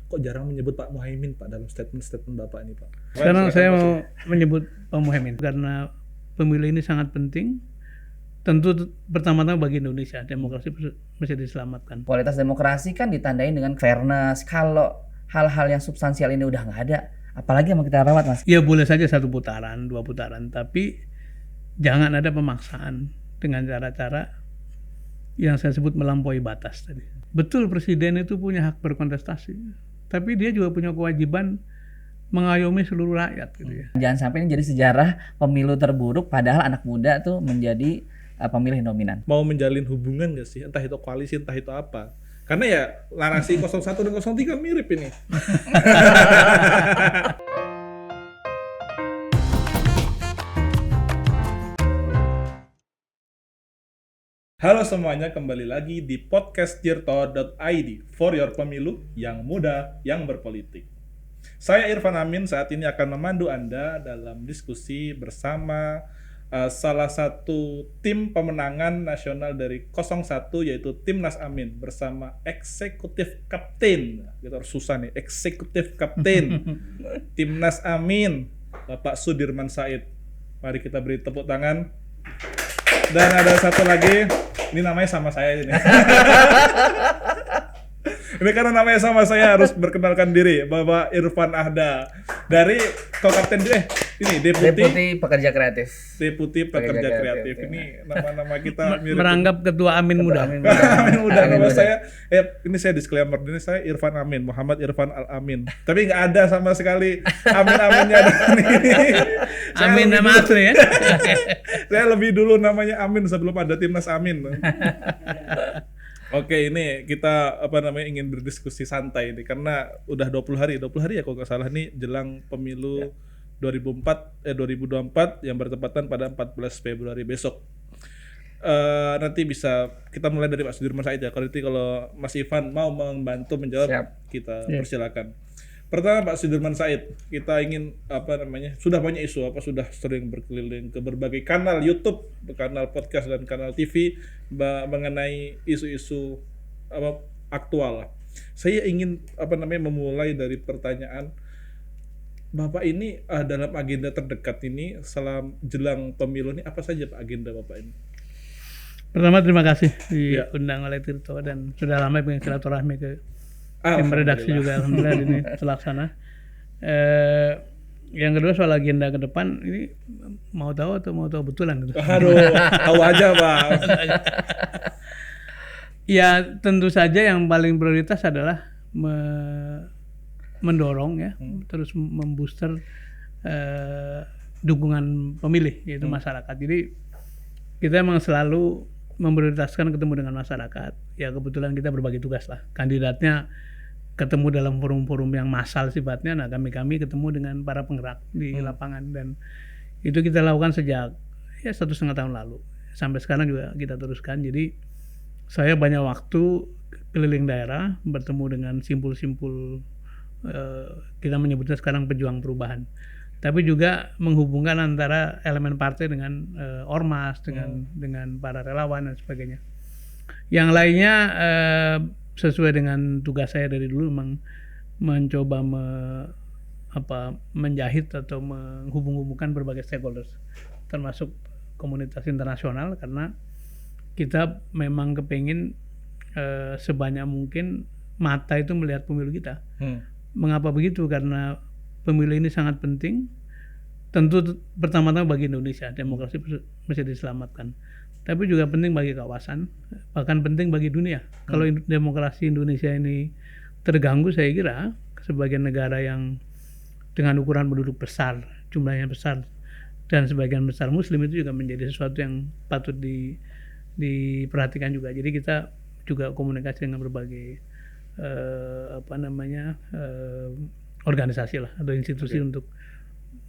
kok jarang menyebut Pak Muhaimin Pak dalam statement-statement Bapak ini Pak? Sekarang saya mau menyebut Pak Muhaimin karena pemilu ini sangat penting. Tentu pertama-tama bagi Indonesia, demokrasi mesti diselamatkan. Kualitas demokrasi kan ditandai dengan fairness. Kalau hal-hal yang substansial ini udah nggak ada, apalagi yang mau kita rawat, Mas? Ya boleh saja 1 putaran, 2 putaran, tapi jangan ada pemaksaan dengan cara-cara yang saya sebut melampaui batas tadi. Betul presiden itu punya hak berkontestasi, tapi dia juga punya kewajiban mengayomi seluruh rakyat gitu ya. Jangan sampai ini jadi sejarah pemilu terburuk padahal anak muda tuh menjadi pemilih dominan. Mau menjalin hubungan nggak sih? Entah itu koalisi, entah itu apa. Karena ya narasi 01 dan 03 mirip ini. Halo semuanya, kembali lagi di podcast tirto.id for your pemilu yang muda, yang berpolitik. Saya Irfan Amin saat ini akan memandu Anda dalam diskusi bersama salah satu tim pemenangan nasional dari 01 yaitu Timnas Amin bersama eksekutif kapten. Kita harus susah nih, eksekutif kapten Timnas Amin, Bapak Sudirman Said. Mari kita beri tepuk tangan. Dan ada satu lagi, ini namanya sama saya ini. Ini karena namanya sama saya harus berkenalkan diri, Bapak Irfan Ahda dari Kopapten ini Deputi Pekerja Kreatif. Deputi Pekerja Kreatif. Ini nama-nama kita mirip. Merangkap Ketua Amin Muda. Amin Muda nama saya. Ini saya disclaimer, ini saya Irfan Amin, Muhammad Irfan Al Amin. Tapi nggak ada sama sekali Amin-Aminnya ini. Amin nama asli ya. Saya lebih dulu namanya Amin sebelum ada Timnas Amin. Oke, ini kita ingin berdiskusi santai ini karena udah 20 hari ya kalau nggak salah nih jelang pemilu 2024 yang bertepatan pada 14 Februari besok. Nanti bisa kita mulai dari Pak Sudirman Said ya. Kalau Mas Ivan mau membantu menjawab, kita persilakan. Pertama Pak Sudirman Said, kita ingin sudah banyak isu sudah sering berkeliling ke berbagai kanal YouTube, kanal podcast dan kanal TV mengenai isu-isu aktual. Saya ingin memulai dari pertanyaan Bapak ini dalam agenda terdekat ini selama jelang pemilu ini apa saja Pak agenda Bapak ini? Pertama terima kasih diundang oleh Tirto dan sudah lama pengen silaturahmi ke tim redaksi juga, alhamdulillah ini terlaksana. Yang kedua soal agenda ke depan ini mau tahu betulan gitu. Aduh, tahu aja Pak. Ya tentu saja yang paling prioritas adalah mendorong ya, terus membooster dukungan pemilih yaitu masyarakat. Jadi kita memang selalu memprioritaskan ketemu dengan masyarakat. Ya kebetulan kita berbagi tugas lah. Kandidatnya ketemu dalam forum-forum yang massal sifatnya. Nah kami ketemu dengan para penggerak di lapangan dan itu kita lakukan sejak 1,5 tahun lalu. Sampai sekarang juga kita teruskan. Jadi saya banyak waktu keliling daerah bertemu dengan simpul-simpul kita menyebutnya sekarang pejuang perubahan. Tapi juga menghubungkan antara elemen partai dengan ormas, dengan para relawan dan sebagainya. Yang lainnya sesuai dengan tugas saya dari dulu memang mencoba menjahit atau menghubung-hubungkan berbagai stakeholders, termasuk komunitas internasional karena kita memang kepingin sebanyak mungkin mata itu melihat pemilu kita. Mengapa begitu? Karena pemilu ini sangat penting. Tentu pertama-tama bagi Indonesia, demokrasi mesti diselamatkan. Tapi juga penting bagi kawasan, bahkan penting bagi dunia. Kalau demokrasi Indonesia ini terganggu, saya kira sebagai negara yang dengan ukuran penduduk besar, jumlahnya besar, dan sebagian besar Muslim itu juga menjadi sesuatu yang patut diperhatikan juga. Jadi kita juga komunikasi dengan berbagai organisasi lah atau institusi untuk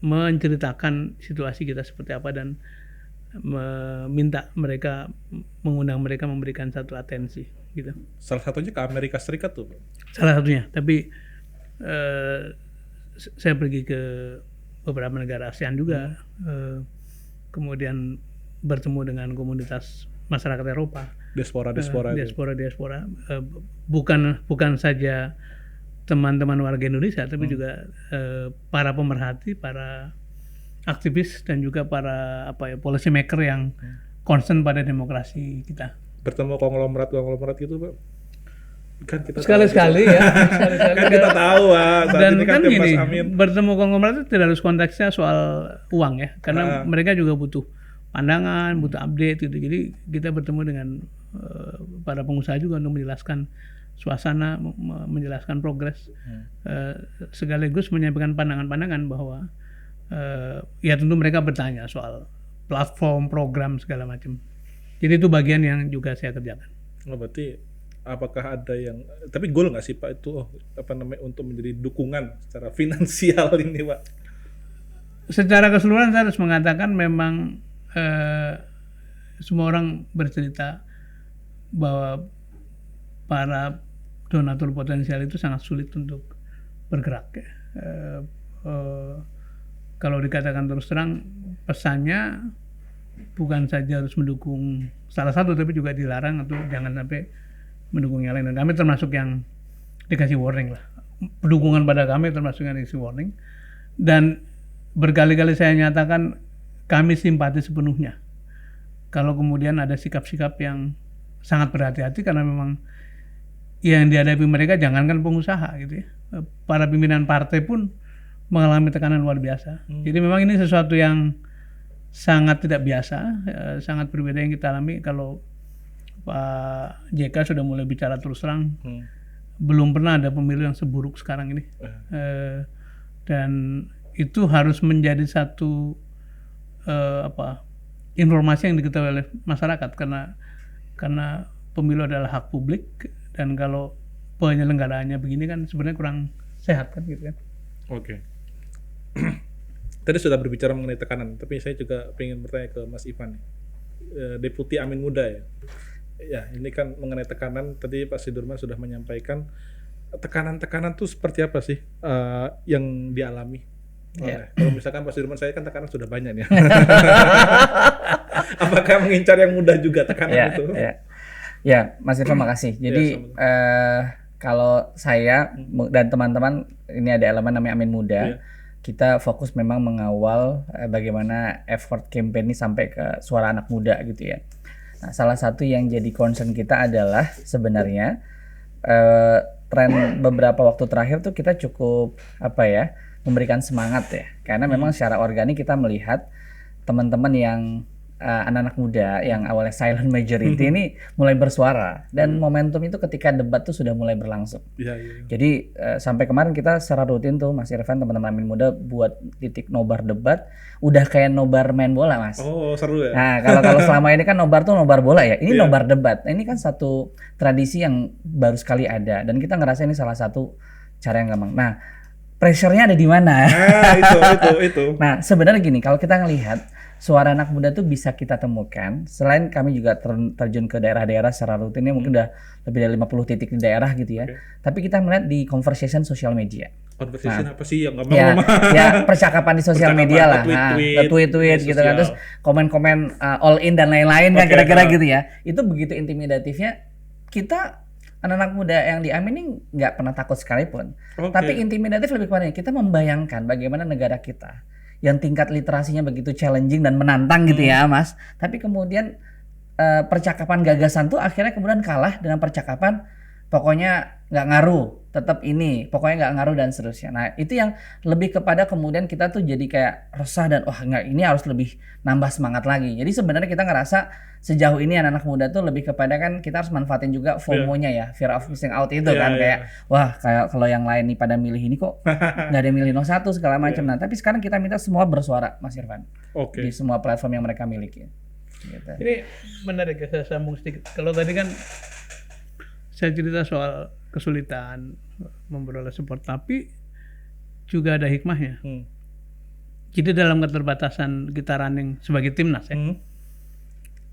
menceritakan situasi kita seperti apa dan mengundang mereka memberikan satu atensi gitu. Salah satunya ke Amerika Serikat tuh. Salah satunya, tapi saya pergi ke beberapa negara ASEAN juga, kemudian bertemu dengan komunitas masyarakat Eropa. Diaspora. Bukan saja teman-teman warga Indonesia, tapi juga para pemerhati, para aktivis dan juga para policy maker yang concern pada demokrasi kita. Bertemu konglomerat gitu, Pak. Kan kita sekali-sekali ya. Kan kita tahu, Pak. Dan ini kan gini, bertemu konglomerat itu tidak harus konteksnya soal uang ya, karena mereka juga butuh pandangan, butuh update gitu. Jadi kita bertemu dengan para pengusaha juga untuk menjelaskan suasana, menjelaskan progres, sekaligus menyampaikan pandangan-pandangan bahwa ya tentu mereka bertanya soal platform, program segala macam. Jadi itu bagian yang juga saya kerjakan. Oh, berarti apakah ada yang, tapi goal nggak sih Pak itu untuk menjadi dukungan secara finansial ini Pak? Secara keseluruhan saya harus mengatakan memang semua orang bercerita bahwa para donatur potensial itu sangat sulit untuk bergerak ya. Kalau dikatakan terus terang, pesannya bukan saja harus mendukung salah satu, tapi juga dilarang atau jangan sampai mendukung yang lain. Dan kami termasuk yang dikasih warning lah. Dukungan pada kami termasuk yang dikasih warning. Dan berkali-kali saya nyatakan kami simpati sepenuhnya kalau kemudian ada sikap-sikap yang sangat berhati-hati, karena memang yang dihadapi mereka jangankan pengusaha gitu ya. Para pimpinan partai pun mengalami tekanan luar biasa. Jadi memang ini sesuatu yang sangat tidak biasa, sangat berbeda yang kita alami. Kalau Pak JK sudah mulai bicara terus terang, belum pernah ada pemilu yang seburuk sekarang ini. Dan itu harus menjadi satu informasi yang diketahui oleh masyarakat, karena pemilu adalah hak publik, dan kalau penyelenggaraannya begini kan sebenarnya kurang sehat kan gitu kan. Oke. Tadi sudah berbicara mengenai tekanan, tapi saya juga ingin bertanya ke Mas Ivan, Deputi Amin Muda ya. Ya, ini kan mengenai tekanan, tadi Pak Sudirman sudah menyampaikan tekanan-tekanan itu seperti apa sih yang dialami? Kalau misalkan Pak Sudirman, saya kan tekanan sudah banyak ya. Apakah mengincar yang mudah juga tekanan itu? Ya, Mas Irfan makasih. Jadi kalau saya dan teman-teman, ini ada elemen namanya Amin Muda. Kita fokus memang mengawal bagaimana effort campaign ini sampai ke suara anak muda gitu ya. Nah, salah satu yang jadi concern kita adalah sebenarnya tren beberapa waktu terakhir tuh kita cukup memberikan semangat ya. Karena memang secara organik kita melihat teman-teman yang anak-anak muda yang awalnya silent majority ini mulai bersuara, dan momentum itu ketika debat tuh sudah mulai berlangsung. Jadi sampai kemarin kita secara rutin tuh Mas Irfan, teman-teman Amin Muda buat titik nobar debat, udah kayak nobar main bola Mas. Oh, seru ya. Nah kalau selama ini kan nobar tuh nobar bola ya, ini nobar debat. Nah, ini kan satu tradisi yang baru sekali ada, dan kita ngerasa ini salah satu cara yang gampang. Nah, pressure-nya ada di mana? Itu. Nah sebenarnya gini, kalau kita ngelihat suara anak muda tuh bisa kita temukan, selain kami juga terjun ke daerah-daerah secara rutin, ini mungkin udah lebih dari 50 titik di daerah gitu ya. Tapi kita melihat di conversation sosial media. Conversation apa sih yang nggak mau? Ya percakapan di sosial media lah, tweet gitu kan, terus komen-komen all in dan lain-lain kan kira-kira gitu ya. Itu begitu intimidatifnya. Kita anak-anak muda yang di Amin ini nggak pernah takut sekalipun. Tapi intimidatif lebih kepada kita membayangkan bagaimana negara kita yang tingkat literasinya begitu challenging dan menantang gitu ya Mas. Tapi kemudian percakapan gagasan tuh akhirnya kemudian kalah dengan percakapan pokoknya nggak ngaruh, tetap ini, pokoknya nggak ngaruh dan seterusnya. Nah itu yang lebih kepada kemudian kita tuh jadi kayak resah dan ini harus lebih nambah semangat lagi. Jadi sebenarnya kita ngerasa sejauh ini anak-anak muda tuh lebih kepada kan kita harus manfaatin juga FOMO-nya ya, fear of missing out itu kan kayak wah kayak kalau yang lain nih pada milih ini kok nggak ada yang milih 01 segala macam. Nah tapi sekarang kita minta semua bersuara Mas Irfan di semua platform yang mereka miliki. Gitu. Ini menarik ya, saya sambung sedikit. Kalau tadi kan saya cerita soal kesulitan memperoleh support, tapi juga ada hikmahnya. Jadi dalam keterbatasan kita running sebagai timnas ya,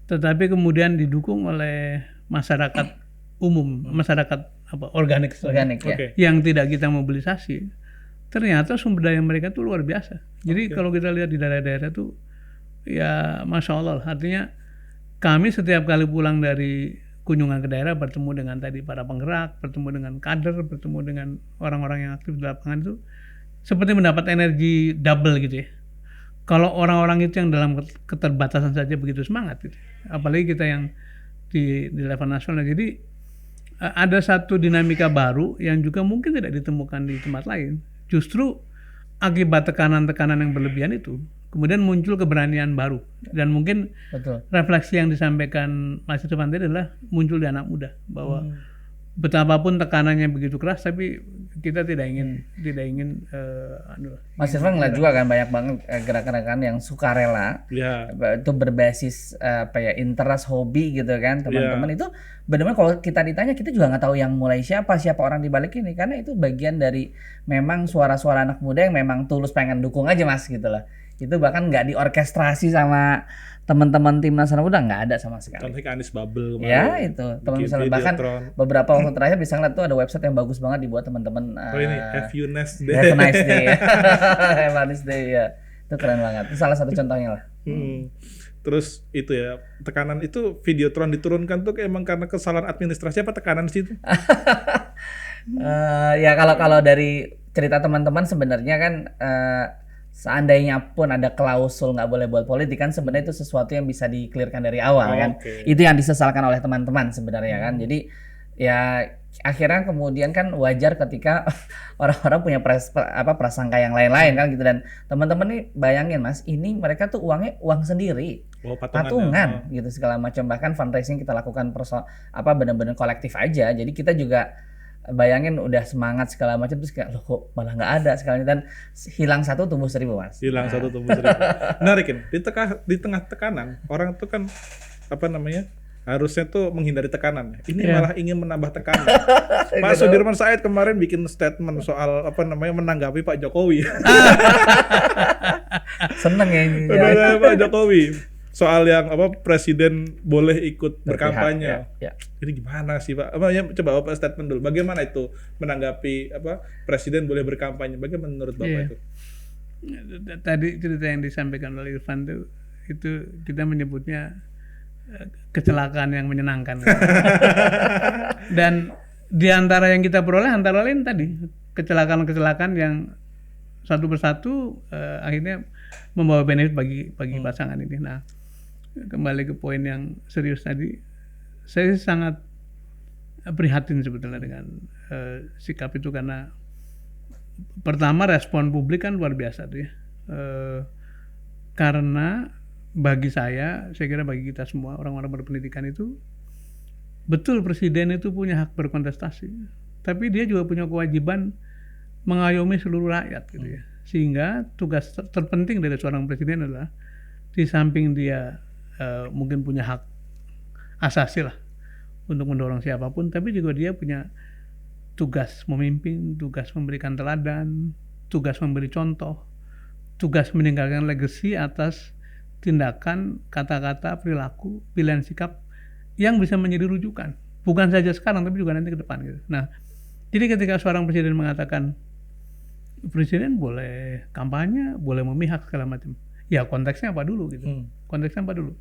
tetapi kemudian didukung oleh masyarakat umum, masyarakat organik yang tidak kita mobilisasi, ternyata sumber daya mereka tuh luar biasa. Jadi kalau kita lihat di daerah-daerah tuh ya Masya Allah, artinya kami setiap kali pulang dari kunjungan ke daerah, bertemu dengan tadi para penggerak, bertemu dengan kader, bertemu dengan orang-orang yang aktif di lapangan itu seperti mendapat energi double gitu ya. Kalau orang-orang itu yang dalam keterbatasan saja begitu semangat gitu. Apalagi kita yang di level nasional. Jadi ada satu dinamika baru yang juga mungkin tidak ditemukan di tempat lain. Justru akibat tekanan-tekanan yang berlebihan itu, kemudian muncul keberanian baru. Dan mungkin refleksi yang disampaikan Mas Irfan tadi adalah muncul di anak muda. Bahwa betapapun tekanannya begitu keras, tapi kita tidak ingin Mas Irfan ngeliat juga kan banyak banget gerakan-gerakan yang sukarela itu berbasis interest, hobi gitu kan teman-teman. Itu benar-benar kalau kita ditanya, kita juga nggak tahu yang mulai siapa orang di balik ini, karena itu bagian dari memang suara-suara anak muda yang memang tulus pengen dukung aja Mas gitu loh. Itu bahkan nggak diorkestrasi sama teman-teman timnas anak muda, nggak ada sama sekali. Contohnya Anies Bubble kemarin. Ya itu, teman misalnya bahkan beberapa waktu terakhir bisa ngeliat tuh ada website yang bagus banget dibuat teman-teman. Ini Have a Nice Day. Have a Nice Day. Have a Nice Day ya. Itu keren banget. Itu salah satu contohnya lah. Terus itu ya, tekanan itu Videotron diturunkan tuh emang karena kesalahan administrasi apa tekanan sih itu? Ya kalau dari cerita teman-teman sebenarnya kan seandainya pun ada klausul nggak boleh buat politik kan sebenarnya itu sesuatu yang bisa di-clearkan dari awal kan. Itu yang disesalkan oleh teman-teman sebenarnya kan. Jadi ya akhirnya kemudian kan wajar ketika orang-orang punya prasangka yang lain-lain kan gitu. Dan teman-teman nih bayangin Mas, ini mereka tuh uangnya uang sendiri. Patungan gitu segala macam, bahkan fundraising kita lakukan benar-benar kolektif aja. Jadi kita juga bayangin udah semangat segala macam terus kayak loh kok malah nggak ada sekali, dan hilang satu tumbuh seribu Mas. Hilang satu tumbuh seribu. Menarikin di tengah tekanan orang tuh kan harusnya tuh menghindari tekanan. Ini malah ingin menambah tekanan. Pak Sudirman Said kemarin bikin statement soal menanggapi Pak Jokowi. Seneng ya ini. Pak Jokowi. Soal yang presiden boleh ikut berkampanye. Ya. Ini gimana sih Pak? Coba Bapak statement dulu. Bagaimana itu menanggapi presiden boleh berkampanye? Bagaimana menurut Bapak itu? Tadi cerita yang disampaikan oleh Irfan itu kita menyebutnya kecelakaan yang menyenangkan. Dan di antara yang kita peroleh antara lain tadi kecelakaan-kecelakaan yang satu persatu akhirnya membawa benefit bagi pasangan ini. Nah, kembali ke poin yang serius tadi, saya sangat prihatin sebetulnya dengan sikap itu, karena pertama respon publik kan luar biasa tuh ya. Karena bagi saya kira bagi kita semua orang-orang berpendidikan itu, betul presiden itu punya hak berkontestasi, tapi dia juga punya kewajiban mengayomi seluruh rakyat gitu ya. Sehingga tugas terpenting dari seorang presiden adalah di samping dia mungkin punya hak asasi lah untuk mendorong siapapun, tapi juga dia punya tugas memimpin, tugas memberikan teladan, tugas memberi contoh, tugas meninggalkan legacy atas tindakan, kata-kata, perilaku, pilihan sikap yang bisa menjadi rujukan. Bukan saja sekarang, tapi juga nanti ke depan gitu. Nah, jadi ketika seorang presiden mengatakan presiden boleh kampanye, boleh memihak segala macam, ya konteksnya apa dulu gitu. Konteksnya apa dulu?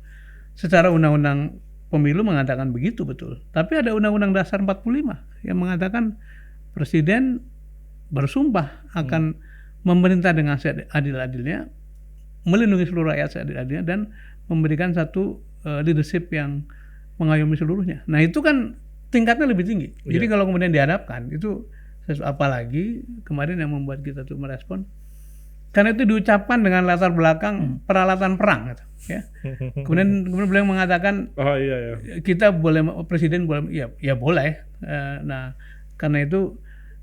Secara undang-undang pemilu mengatakan begitu betul. Tapi ada Undang-Undang Dasar 45 yang mengatakan presiden bersumpah akan memerintah dengan seadil-adilnya, melindungi seluruh rakyat seadil-adilnya, dan memberikan satu leadership yang mengayomi seluruhnya. Nah itu kan tingkatnya lebih tinggi. Jadi kalau kemudian dihadapkan itu, apalagi kemarin yang membuat kita tuh merespon, karena itu diucapkan dengan latar belakang peralatan perang gitu, ya. Kemudian beliau mengatakan kita boleh, presiden boleh, ya boleh. Nah karena itu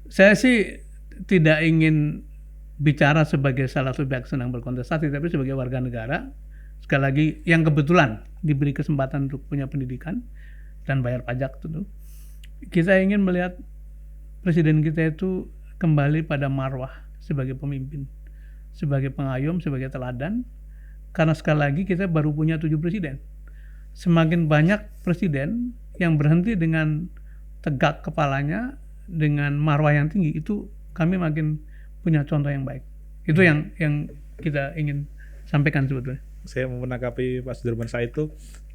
saya sih tidak ingin bicara sebagai salah satu pihak sedang berkontestasi, tapi sebagai warga negara sekali lagi yang kebetulan diberi kesempatan untuk punya pendidikan dan bayar pajak tentu, kita ingin melihat presiden kita itu kembali pada marwah sebagai pemimpin, sebagai pengayom, sebagai teladan. Karena sekali lagi kita baru punya 7 presiden. Semakin banyak presiden yang berhenti dengan tegak kepalanya, dengan marwah yang tinggi, itu kami makin punya contoh yang baik. Itu yang kita ingin sampaikan sebetulnya. Saya mau menanggapi Pak Sudirman Said itu,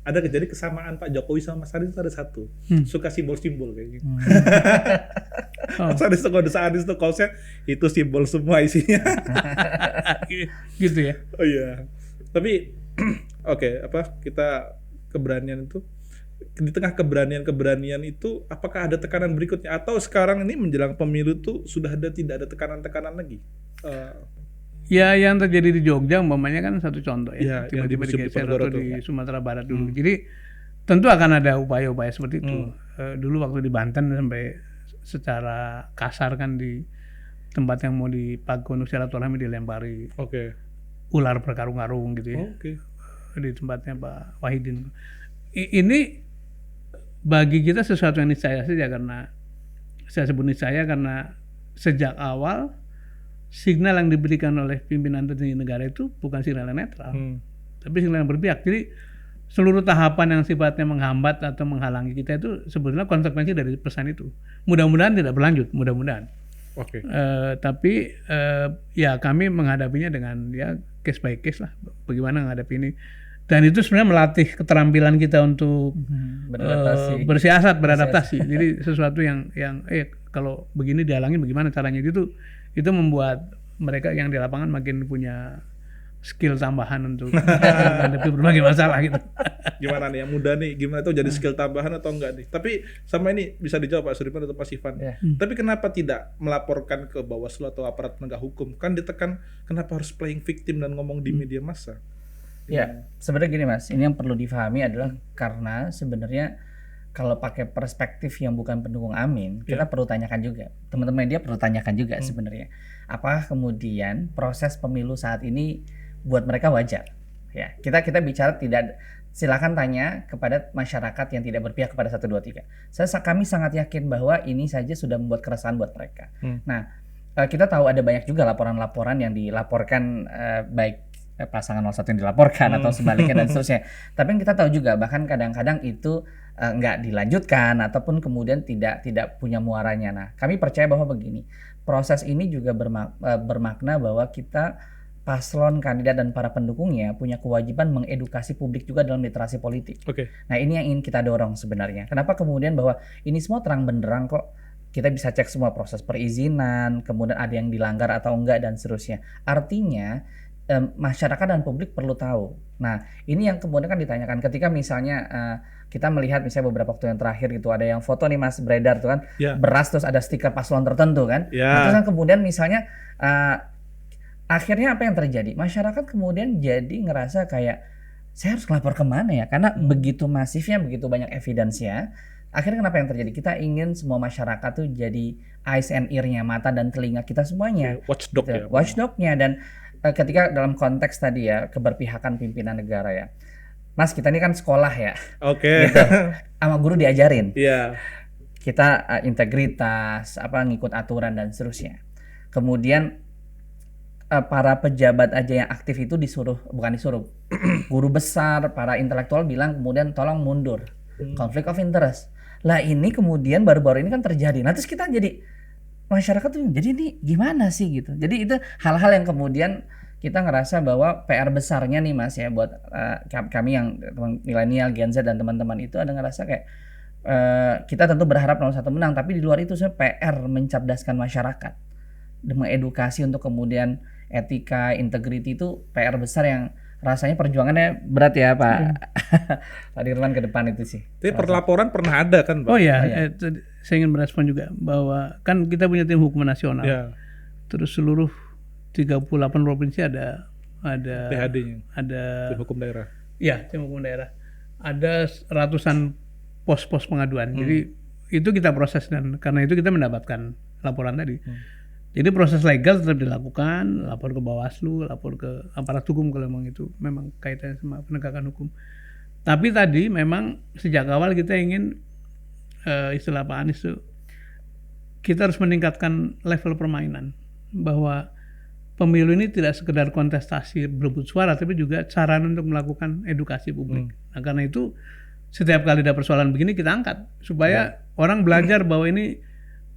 ada jadi kesamaan Pak Jokowi sama Mas Anies itu ada satu, suka simbol-simbol kayaknya. Mas Anies tuh kode Anies tuh kaosnya itu simbol semua isinya. Gitu ya. Oh iya. Tapi oke, kita keberanian itu di tengah keberanian itu apakah ada tekanan berikutnya atau sekarang ini menjelang pemilu tuh sudah tidak ada tekanan-tekanan lagi? Ya yang terjadi di Jogja umpamanya kan satu contoh ya, tiba-tiba digeser atau di Sumatera Barat dulu. Jadi tentu akan ada upaya-upaya seperti itu. Dulu waktu di Banten sampai secara kasar kan di tempat yang mau dipakai untuk silaturahmi dilempari ular berkarung-karung gitu ya. Di tempatnya Pak Wahidin. Ini bagi kita sesuatu yang niscaya saja, karena saya sebut niscaya karena sejak awal signal yang diberikan oleh pimpinan tertinggi negara itu bukan signal yang netral, tapi signal yang berpihak. Jadi seluruh tahapan yang sifatnya menghambat atau menghalangi kita itu sebetulnya konsekuensi dari pesan itu. Mudah-mudahan tidak berlanjut, mudah-mudahan. Tapi ya kami menghadapinya dengan ya case by case lah, bagaimana menghadapi ini. Dan itu sebenarnya melatih keterampilan kita untuk bersiasat, beradaptasi. Jadi sesuatu yang kalau begini dihalangi bagaimana caranya, itu membuat mereka yang di lapangan makin punya skill tambahan untuk menghadapi berbagai masalah gitu. Gimana nih yang muda nih, gimana itu jadi skill tambahan atau enggak nih? Tapi sama ini bisa dijawab Pak Sudirman atau Pak Ivan. Tapi kenapa tidak melaporkan ke Bawaslu atau aparat penegak hukum? Kan ditekan kenapa harus playing victim dan ngomong di media massa? Ya, sebenarnya gini Mas, ini yang perlu difahami adalah karena sebenarnya kalau pakai perspektif yang bukan pendukung Amin, kita perlu tanyakan juga, teman-teman media perlu tanyakan juga sebenarnya, apakah kemudian proses pemilu saat ini buat mereka wajar? Ya, kita bicara tidak, silakan tanya kepada masyarakat yang tidak berpihak kepada 1, 2, 3. Kami sangat yakin bahwa ini saja sudah membuat keresahan buat mereka. Nah, kita tahu ada banyak juga laporan-laporan yang dilaporkan baik pasangan 01 yang dilaporkan atau sebaliknya dan seterusnya. Tapi yang kita tahu juga bahkan kadang-kadang itu nggak dilanjutkan ataupun kemudian tidak punya muaranya. Nah, kami percaya bahwa begini, proses ini juga bermakna bahwa kita paslon, kandidat dan para pendukungnya punya kewajiban mengedukasi publik juga dalam literasi politik. Nah, ini yang ingin kita dorong sebenarnya. Kenapa kemudian bahwa ini semua terang benderang kok, kita bisa cek semua proses perizinan, kemudian ada yang dilanggar atau enggak dan seterusnya. Artinya masyarakat dan publik perlu tahu. Nah, ini yang kemudian kan ditanyakan ketika misalnya kita melihat misalnya beberapa waktu yang terakhir gitu ada yang foto nih Mas beredar tuh kan, beras terus ada stiker paslon tertentu kan. Nah, terus kan kemudian misalnya akhirnya apa yang terjadi? Masyarakat kemudian jadi ngerasa kayak saya harus lapor kemana ya? Karena begitu masifnya, begitu banyak evidence-nya. Akhirnya kenapa yang terjadi? Kita ingin semua masyarakat tuh jadi eyes and ear-nya, mata dan telinga kita semuanya. Watchdog ya. Watchdog-nya. Dan ketika dalam konteks tadi ya keberpihakan pimpinan negara ya, Mas kita ini kan sekolah ya, gitu. Sama guru diajarin, kita integritas, ngikut aturan dan seterusnya. Kemudian para pejabat aja yang aktif itu bukan disuruh, guru besar, para intelektual bilang kemudian tolong mundur, konflik of interest. Lah ini kemudian baru-baru ini kan terjadi. Nah terus kita jadi masyarakat tuh jadi ini gimana sih gitu. Jadi itu hal-hal yang kemudian kita ngerasa bahwa PR besarnya nih Mas ya buat kami yang milenial, Gen Z dan teman-teman itu ada ngerasa kayak kita tentu berharap 01 menang, tapi di luar itu sebenarnya PR mencerdaskan masyarakat, mengedukasi untuk kemudian etika, integriti itu PR besar yang rasanya perjuangannya berat ya Pak. Pak Dirman ke depan itu sih. Tapi perlaporan pernah ada kan Pak? Oh iya, saya ingin merespon juga bahwa kan kita punya tim hukum nasional. Terus seluruh 38 provinsi ada THD-nya. Ada tim hukum daerah. Iya, tim hukum daerah. Ada ratusan pos-pos pengaduan. Jadi itu kita proses dan karena itu kita mendapatkan laporan tadi. Jadi proses legal tetap dilakukan, lapor ke Bawaslu, lapor ke aparat hukum kalau memang itu memang kaitannya sama penegakan hukum. Tapi tadi memang sejak awal kita ingin istilah Pak Anies itu kita harus meningkatkan level permainan, bahwa pemilu ini tidak sekedar kontestasi berebut suara tapi juga cara untuk melakukan edukasi publik. Nah, karena itu setiap kali ada persoalan begini kita angkat supaya orang belajar bahwa ini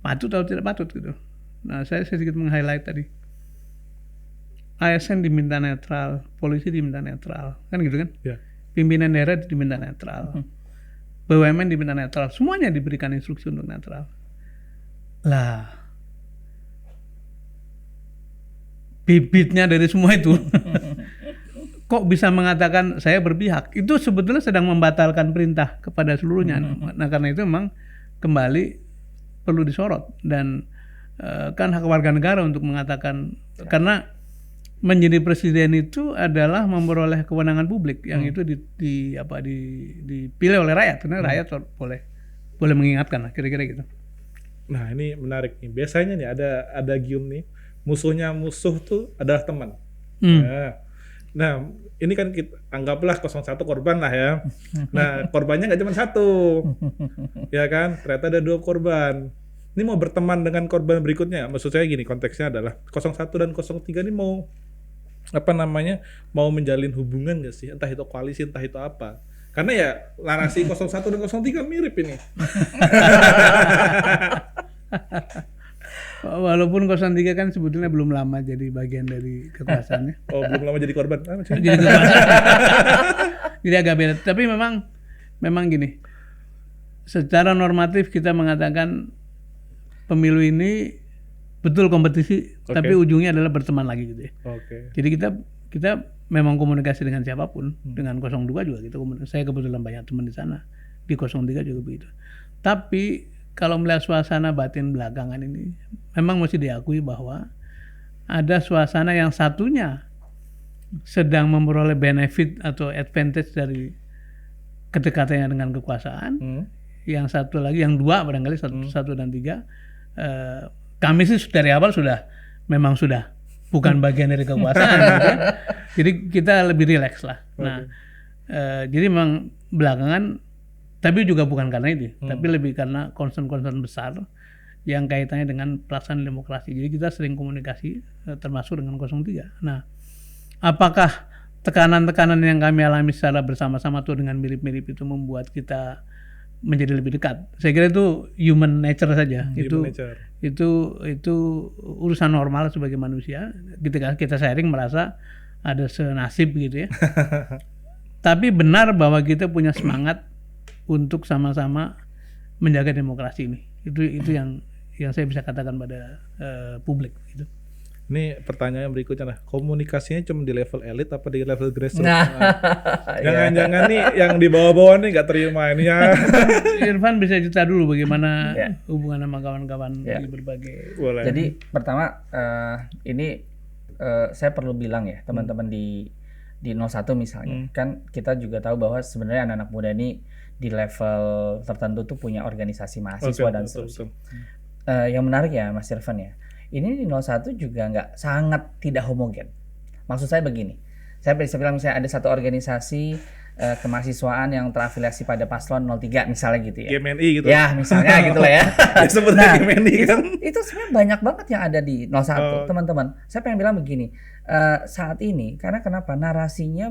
patut atau tidak patut gitu. Nah, saya sedikit meng-highlight tadi. ASN diminta netral, polisi diminta netral, kan gitu kan? pimpinan daerah diminta netral, BUMN diminta netral, semuanya diberikan instruksi untuk netral. Lah, bibitnya dari semua itu kok bisa mengatakan saya berpihak? Itu sebetulnya sedang membatalkan perintah kepada seluruhnya. Nah, karena itu memang kembali perlu disorot, dan kan hak warga negara untuk mengatakan, karena menjadi presiden itu adalah memperoleh kewenangan publik yang itu dipilih oleh rakyat. Karena rakyat boleh mengingatkan lah, kira-kira gitu. Nah, ini menarik nih. Biasanya nih ada gium nih, musuhnya musuh tuh adalah teman. Nah, ini kan kita anggaplah 01 korban lah ya. Nah, korbannya nggak cuma satu, ya kan? Ternyata ada 2 korban. Ini mau berteman dengan korban berikutnya. Maksud saya gini, konteksnya adalah 01 dan 03 ini mau mau menjalin hubungan nggak sih? Entah itu koalisi, entah itu apa. Karena ya narasi 01 dan 03 mirip ini. Walaupun 03 kan sebetulnya belum lama jadi bagian dari kekuasaannya. Oh, belum lama jadi korban. Jadi korban. Jadi agak beda. Tapi memang gini. Secara normatif kita mengatakan pemilu ini betul kompetisi, tapi ujungnya adalah berteman lagi gitu ya. Jadi kita memang komunikasi dengan siapapun, dengan 02 juga gitu. Saya kebetulan banyak teman di sana. Di 03 juga begitu. Tapi kalau melihat suasana batin belakangan ini, memang mesti diakui bahwa ada suasana yang satunya sedang memperoleh benefit atau advantage dari kedekatannya dengan kekuasaan. Yang satu lagi, yang 2 barangkali, 1 dan 3, kami sih dari awal sudah bukan bagian dari kekuasaan. Gitu ya. Jadi kita lebih rileks lah. Nah, jadi memang belakangan, tapi juga bukan karena itu, tapi lebih karena concern besar yang kaitannya dengan pelaksanaan demokrasi. Jadi kita sering komunikasi, termasuk dengan 03. Nah, apakah tekanan-tekanan yang kami alami secara bersama-sama atau dengan mirip-mirip itu membuat kita menjadi lebih dekat? Saya kira itu human nature saja. Itu urusan normal sebagai manusia. Ketika kita sharing merasa ada senasib gitu ya. Tapi benar bahwa kita punya semangat untuk sama-sama menjaga demokrasi ini. Itu yang saya bisa katakan pada publik gitu. Ini pertanyaan berikutnya lah. Komunikasinya cuma di level elit apa di level grassroots? Jangan-jangan nih yang di bawah-bawah nih nggak terima ini ya. Irfan bisa cerita dulu bagaimana hubungan sama kawan-kawan di berbagai. Boleh. Jadi pertama ini saya perlu bilang ya teman-teman di 01 misalnya, kan kita juga tahu bahwa sebenarnya anak-anak muda ini di level tertentu tuh punya organisasi mahasiswa dan seterusnya. Yang menarik ya Mas Irfan ya, ini di 01 juga nggak sangat tidak homogen. Maksud saya begini, saya bisa bilang misalnya ada satu organisasi kemahasiswaan yang terafiliasi pada paslon 03 misalnya gitu ya. GMNI gitu. Ya misalnya gitu lah ya. Sebutnya GMNI kan. Itu sebenarnya banyak banget yang ada di 01 teman-teman. Saya pengen bilang begini, saat ini karena kenapa narasinya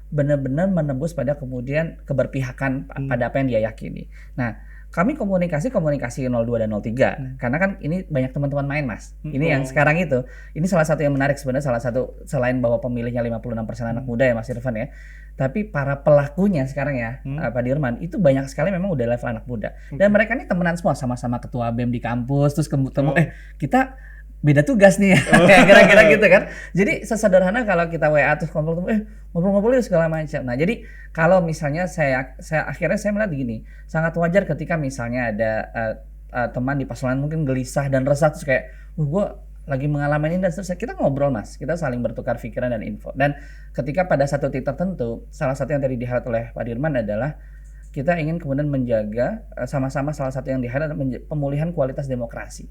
benar-benar menembus pada kemudian keberpihakan pada apa yang dia yakini. Nah, kami komunikasi 02 dan 03 karena kan ini banyak teman-teman main Mas. Ini yang sekarang itu, ini salah satu yang menarik sebenarnya, salah satu selain bahwa pemilihnya 56% anak muda ya Mas Irfan ya. Tapi para pelakunya sekarang ya Pak Dirman itu banyak sekali memang udah level anak muda. Dan mereka ini temenan semua, sama-sama ketua BEM di kampus, terus ketemu kita beda tugas nih ya, kira-kira gitu kan. Jadi sesederhana kalau kita WA terus ngobrol-ngobrol segala macam. Nah, jadi kalau misalnya saya akhirnya saya melihat gini, sangat wajar ketika misalnya ada teman di paslon mungkin gelisah dan resah terus kayak, gue lagi mengalami ini dan seterusnya. Kita ngobrol Mas, kita saling bertukar pikiran dan info. Dan ketika pada satu titik tertentu, salah satu yang tadi di-highlight oleh Pak Dirman adalah kita ingin kemudian menjaga sama-sama, salah satu yang di-highlight adalah pemulihan kualitas demokrasi.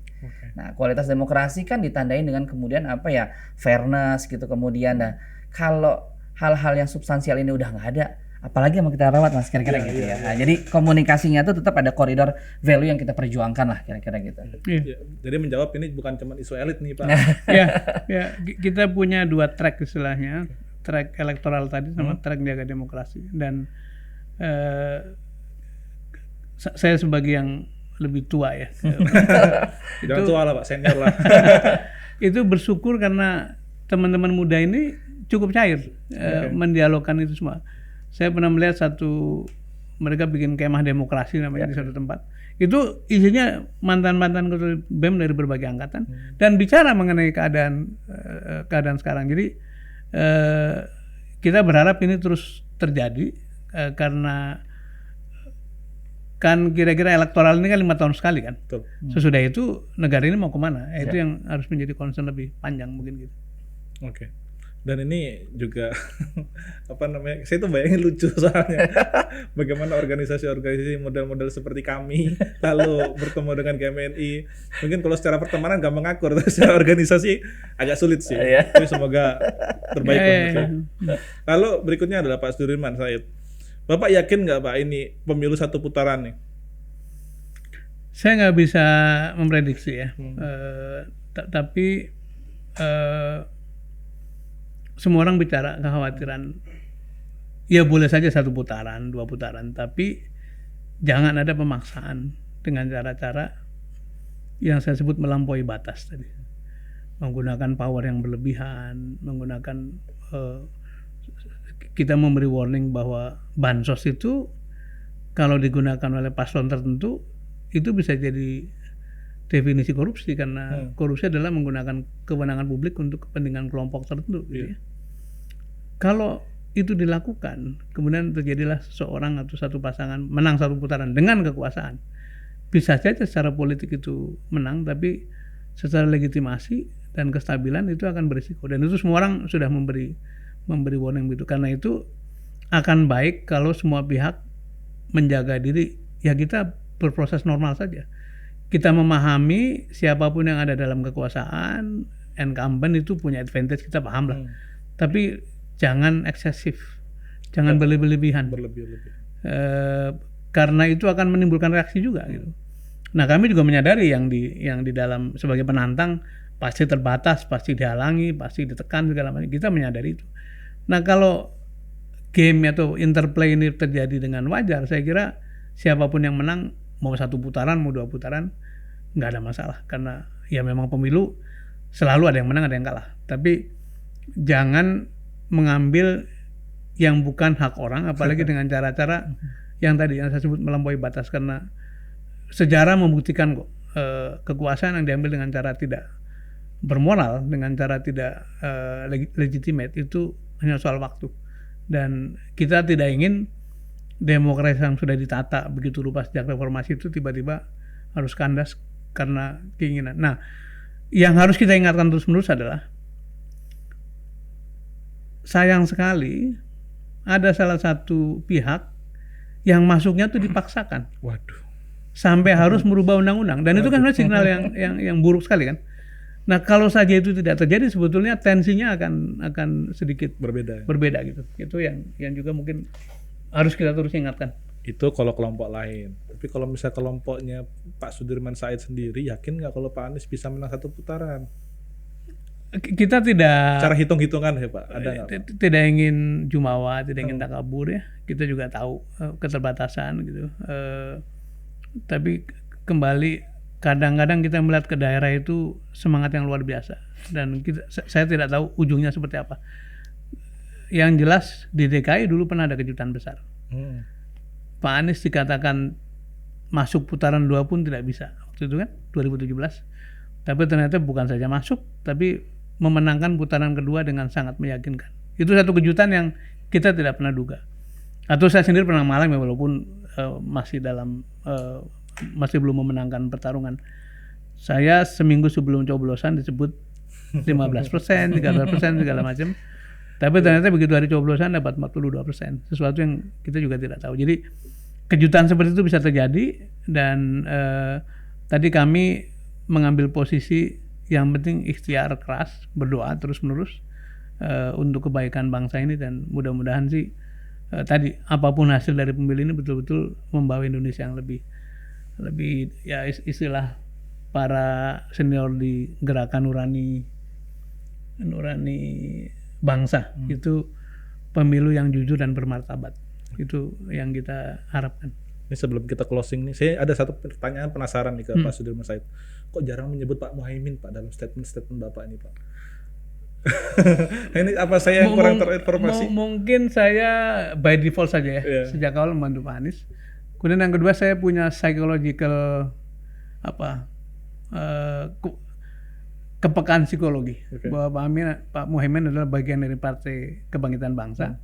Nah, kualitas demokrasi kan ditandai dengan kemudian apa ya, fairness gitu kemudian. Nah, kalau hal-hal yang substansial ini udah nggak ada, apalagi yang mau kita rawat Mas, kira-kira gitu ya. Nah, jadi komunikasinya itu tetap ada koridor value yang kita perjuangkan lah, kira-kira gitu. Jadi menjawab ini bukan cuma isu elit nih Pak. ya, kita punya 2 track istilahnya, track elektoral tadi sama track jaga demokrasi. Dan saya sebagai yang lebih tua ya. Jangan tua lah Pak, senior lah. Itu bersyukur karena teman-teman muda ini cukup cair mendialogkan itu semua. Saya pernah melihat mereka bikin kemah demokrasi namanya di suatu tempat. Itu isinya mantan-mantan ketua BEM dari berbagai angkatan dan bicara mengenai keadaan sekarang. Jadi kita berharap ini terus terjadi karena kan kira-kira elektoral ini kan 5 tahun sekali kan. Betul. Sesudah itu negara ini mau kemana? Itu yang harus menjadi concern lebih panjang mungkin gitu. Oke. Dan ini juga saya tuh bayangin lucu soalnya bagaimana organisasi-organisasi model-model seperti kami lalu bertemu dengan GMNI. Mungkin kalau secara pertemanan gampang akur, tapi secara organisasi agak sulit sih. Tapi semoga terbaik. Lalu berikutnya adalah Pak Sudirman Said. Bapak yakin nggak Pak ini pemilu 1 putaran nih? Saya nggak bisa memprediksi ya. Tapi semua orang bicara kekhawatiran. Ya boleh saja 1 putaran, 2 putaran, tapi jangan ada pemaksaan dengan cara-cara yang saya sebut melampaui batas tadi. Menggunakan power yang berlebihan, menggunakan kita memberi warning bahwa bansos itu kalau digunakan oleh paslon tertentu itu bisa jadi definisi korupsi karena korupsi adalah menggunakan kewenangan publik untuk kepentingan kelompok tertentu gitu ya. Kalau itu dilakukan kemudian terjadilah seseorang atau satu pasangan menang 1 putaran dengan kekuasaan, bisa saja secara politik itu menang tapi secara legitimasi dan kestabilan itu akan berisiko dan itu semua orang sudah memberi warning begitu. Karena itu akan baik kalau semua pihak menjaga diri. Ya kita berproses normal saja. Kita memahami siapapun yang ada dalam kekuasaan, incumbent itu punya advantage, kita paham lah. Tapi jangan eksesif, jangan berlebihan. Karena itu akan menimbulkan reaksi juga gitu. Nah kami juga menyadari yang di dalam sebagai penantang pasti terbatas, pasti dihalangi, pasti ditekan segala macam. Kita menyadari itu. Nah kalau game atau interplay ini terjadi dengan wajar, saya kira siapapun yang menang mau 1 putaran mau 2 putaran nggak ada masalah karena ya memang pemilu selalu ada yang menang ada yang kalah. Tapi jangan mengambil yang bukan hak orang, apalagi dengan cara-cara yang tadi yang saya sebut melampaui batas karena sejarah membuktikan kok kekuasaan yang diambil dengan cara tidak bermoral, dengan cara tidak legitimate itu hanya soal waktu. Dan kita tidak ingin demokrasi yang sudah ditata begitu rupa sejak reformasi itu tiba-tiba harus kandas karena keinginan. Nah, yang harus kita ingatkan terus-menerus adalah sayang sekali ada salah satu pihak yang masuknya tuh dipaksakan. Waduh. Sampai harus merubah undang-undang dan itu kan signal yang buruk sekali kan. Nah kalau saja itu tidak terjadi sebetulnya tensinya akan sedikit berbeda gitu. Itu yang juga mungkin harus kita terus ingatkan. Itu kalau kelompok lain. Tapi kalau misalnya kelompoknya Pak Sudirman Said sendiri, yakin nggak kalau Pak Anies bisa menang 1 putaran? Kita tidak. Cara hitung-hitungan ya Pak, ada nggak? Tidak ingin jumawa, tidak ingin takabur ya. Kita juga tahu keterbatasan gitu. Tapi kembali. Kadang-kadang kita melihat ke daerah itu semangat yang luar biasa dan saya tidak tahu ujungnya seperti apa. Yang jelas di DKI dulu pernah ada kejutan besar. Pak Anies dikatakan masuk putaran 2 pun tidak bisa waktu itu kan 2017. Tapi ternyata bukan saja masuk tapi memenangkan putaran kedua dengan sangat meyakinkan. Itu satu kejutan yang kita tidak pernah duga. Atau saya sendiri pernah mengalami walaupun masih belum memenangkan pertarungan. Saya seminggu sebelum coblosan disebut 15%, 13% segala macam. Tapi ternyata begitu hari coblosan dapat 42%. Sesuatu yang kita juga tidak tahu. Jadi kejutan seperti itu bisa terjadi dan tadi kami mengambil posisi yang penting ikhtiar keras, berdoa terus-menerus untuk kebaikan bangsa ini dan mudah-mudahan sih tadi apapun hasil dari pemilu ini betul-betul membawa Indonesia yang lebih ya istilah para senior di gerakan nurani bangsa itu pemilu yang jujur dan bermartabat. Itu yang kita harapkan. Ini sebelum kita closing nih, saya ada satu pertanyaan penasaran nih ke Pak Sudirman Said. Kok jarang menyebut Pak Muhaimin Pak dalam statement Bapak ini Pak? Ini apa saya yang kurang terinformasi? Mungkin saya by default saja ya, sejak awal membantu Pak Anies. Kemudian yang kedua saya punya psychological kepekaan psikologi bahwa Pak Muhaimin adalah bagian dari Partai Kebangkitan Bangsa.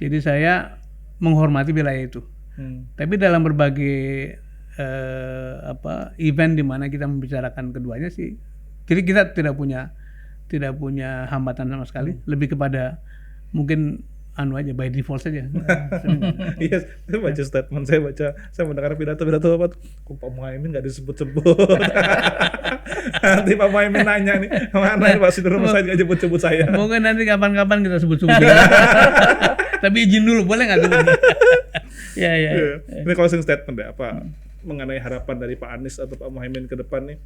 Jadi saya menghormati wilayah itu. Tapi dalam berbagai event di mana kita membicarakan keduanya sih, jadi kita tidak punya hambatan sama sekali. Lebih kepada mungkin aja by default saja. Iya, saya baca statement, saya mendengar pidato apa tuh, kok Pak Muhaimin nggak disebut-sebut. Nanti Pak Muhaimin nanya nih, mana Pak Sudirman Said nggak sebut-sebut saya. Mungkin nanti kapan-kapan kita sebut-sebut. Tapi izin dulu, boleh nggak tuh? Ya. Ini closing statement deh, apa mengenai harapan dari Pak Anies atau Pak Muhaimin ke depan nih?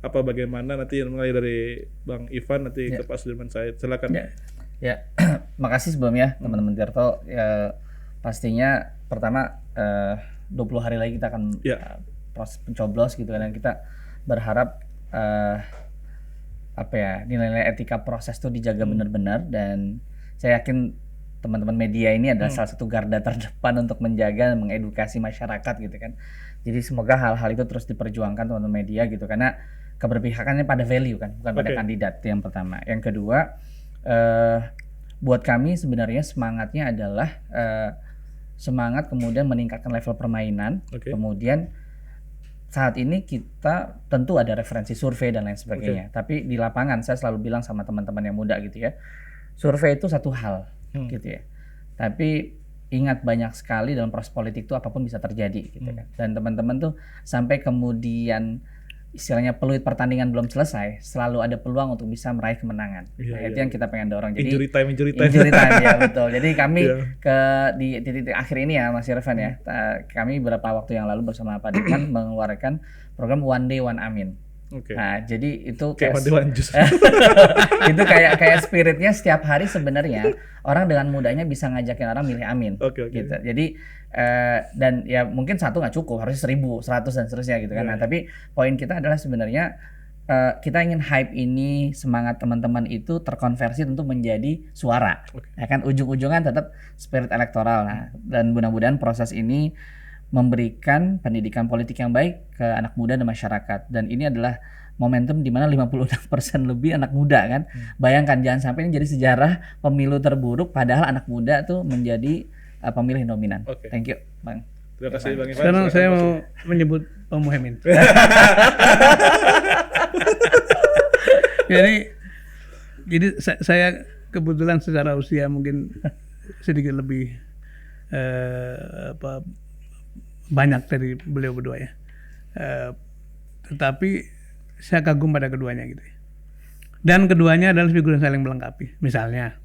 Apa bagaimana nanti mulai dari Bang Ivan nanti ke Pak Sudirman Said, silakan. Ya, makasih sebelumnya teman-teman Tirto. Ya, pastinya pertama 20 hari lagi kita akan proses pencoblos gitu kan, dan kita berharap nilai-nilai etika proses itu dijaga benar-benar, dan saya yakin teman-teman media ini adalah salah satu garda terdepan untuk menjaga dan mengedukasi masyarakat gitu kan. Jadi semoga hal-hal itu terus diperjuangkan teman-teman media gitu, karena keberpihakannya pada value kan, bukan pada kandidat. Yang pertama. Yang kedua, buat kami sebenarnya semangatnya adalah semangat kemudian meningkatkan level permainan. Kemudian saat ini kita tentu ada referensi survei dan lain sebagainya. Tapi di lapangan saya selalu bilang sama teman-teman yang muda gitu ya, survei itu satu hal gitu ya. Tapi ingat, banyak sekali dalam proses politik itu apapun bisa terjadi gitu kan. Dan teman-teman tuh sampai kemudian istilahnya peluit pertandingan belum selesai, selalu ada peluang untuk bisa meraih kemenangan. Itu yang kita pengen dorong. Jadi injury time ya, betul. Jadi kami di titik akhir ini ya Mas Irfan ya, kami beberapa waktu yang lalu bersama Pak Dekan mengeluarkan program One Day One Amin. Nah, jadi itu itu kayak spiritnya setiap hari sebenarnya orang dengan mudahnya bisa ngajakin orang milih Amin. Gitu. Jadi dan ya mungkin satu nggak cukup, harusnya 1000, 100 dan seterusnya gitu kan. Nah, tapi poin kita adalah sebenarnya kita ingin hype ini, semangat teman-teman itu terkonversi untuk menjadi suara. Ya kan, ujung-ujungan tetap spirit elektoral. Nah, dan mudah-mudahan proses ini memberikan pendidikan politik yang baik ke anak muda dan masyarakat. Dan ini adalah momentum di mana 56% lebih anak muda kan. Bayangkan, jangan sampai ini jadi sejarah pemilu terburuk padahal anak muda tuh menjadi pemilih dominan. Thank you, Bang. Terima kasih Bang Ivan. Sekarang saya mau menyebut Pak Muhaimin. Jadi saya kebetulan secara usia mungkin sedikit lebih banyak dari beliau berdua ya, tetapi saya kagum pada keduanya gitu ya. Dan keduanya adalah figur yang saling melengkapi. Misalnya,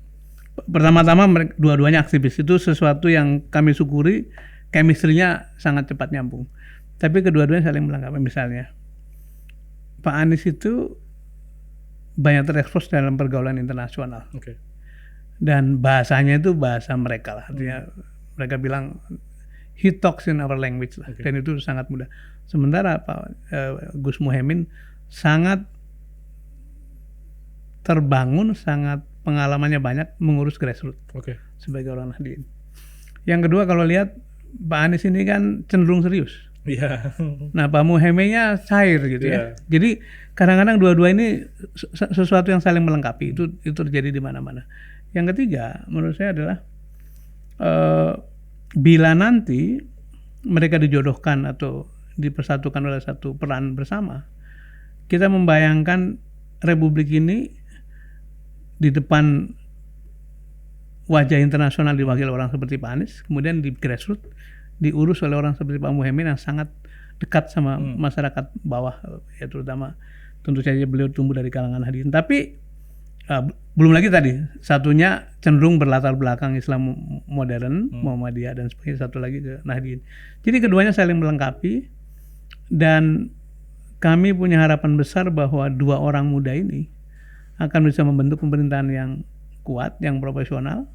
pertama-tama dua-duanya aktivis, itu sesuatu yang kami syukuri, chemistry-nya sangat cepat nyambung. Tapi kedua-duanya saling melengkapi. Misalnya, Pak Anies itu banyak terekspos dalam pergaulan internasional, dan bahasanya itu bahasa mereka lah. Artinya mereka bilang he talks in our language lah, dan itu sangat mudah. Sementara Pak Gus Muhaimin sangat terbangun, sangat pengalamannya banyak mengurus grassroots sebagai orang Nahdien. Yang kedua, kalau lihat Pak Anies ini kan cenderung serius. Nah, Pak Muhaiminnya cair gitu ya. Jadi kadang-kadang dua-dua ini sesuatu yang saling melengkapi. Itu terjadi di mana-mana. Yang ketiga, menurut saya adalah bila nanti mereka dijodohkan atau dipersatukan oleh satu peran bersama, kita membayangkan Republik ini di depan wajah internasional diwakili orang seperti Pak Anies, kemudian di grassroots diurus oleh orang seperti Pak Muhaimin yang sangat dekat sama masyarakat bawah, ya terutama tentu saja beliau tumbuh dari kalangan Nahdien. Tapi belum lagi tadi satunya cenderung berlatar belakang Islam modern, Muhammadiyah dan sebagainya, satu lagi ke Nahdien. Jadi keduanya saling melengkapi, dan kami punya harapan besar bahwa dua orang muda ini akan bisa membentuk pemerintahan yang kuat, yang profesional,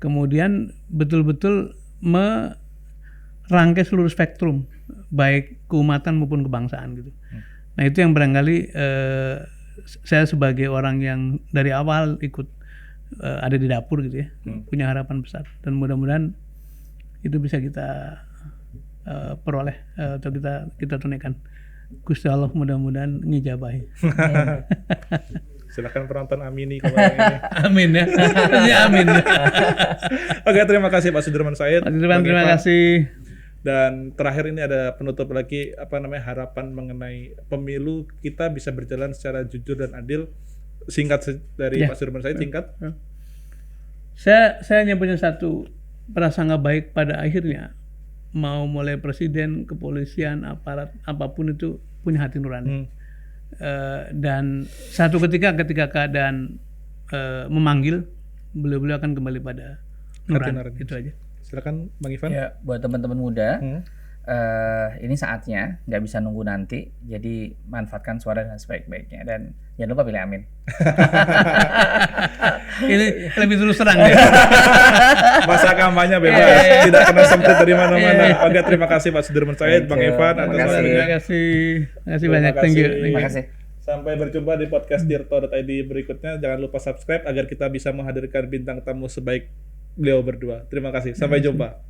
kemudian betul-betul merangkai seluruh spektrum baik keumatan maupun kebangsaan gitu. Nah, itu yang barangkali saya sebagai orang yang dari awal ikut ada di dapur gitu ya, punya harapan besar dan mudah-mudahan itu bisa kita peroleh atau kita tunaikan. Gusti Allah mudah-mudahan ngijabahi. Silakan penonton amini kalau ini. Amin ya. Ya amin. Oke, terima kasih Pak Sudirman Said. Pak Sudirman, terima kasih. Dan terakhir ini ada penutup lagi harapan mengenai pemilu kita bisa berjalan secara jujur dan adil. Singkat dari Pak Sudirman Said, singkat. Saya hanya punya satu prasangka baik pada akhirnya, mau mulai presiden, kepolisian, aparat apapun itu punya hati nurani. Dan satu ketika keadaan memanggil, beliau akan kembali pada nurani. Itu aja. Silakan Bang Ivan. Ya, buat teman-teman muda, ini saatnya, nggak bisa nunggu nanti. Jadi manfaatkan suara dengan sebaik-baiknya dan jangan lupa pilih Amin. Ini lebih terus terang ya. Masa kampanye bebas, tidak kena sempit dari mana-mana. Oke, terima kasih Pak Sudirman Said, Bang Ivan atas waktunya. Terima kasih banyak. Thank you. Terima kasih. Sampai berjumpa di podcast Tirto.id berikutnya. Jangan lupa subscribe agar kita bisa menghadirkan bintang tamu sebaik beliau berdua. Terima kasih. Sampai jumpa.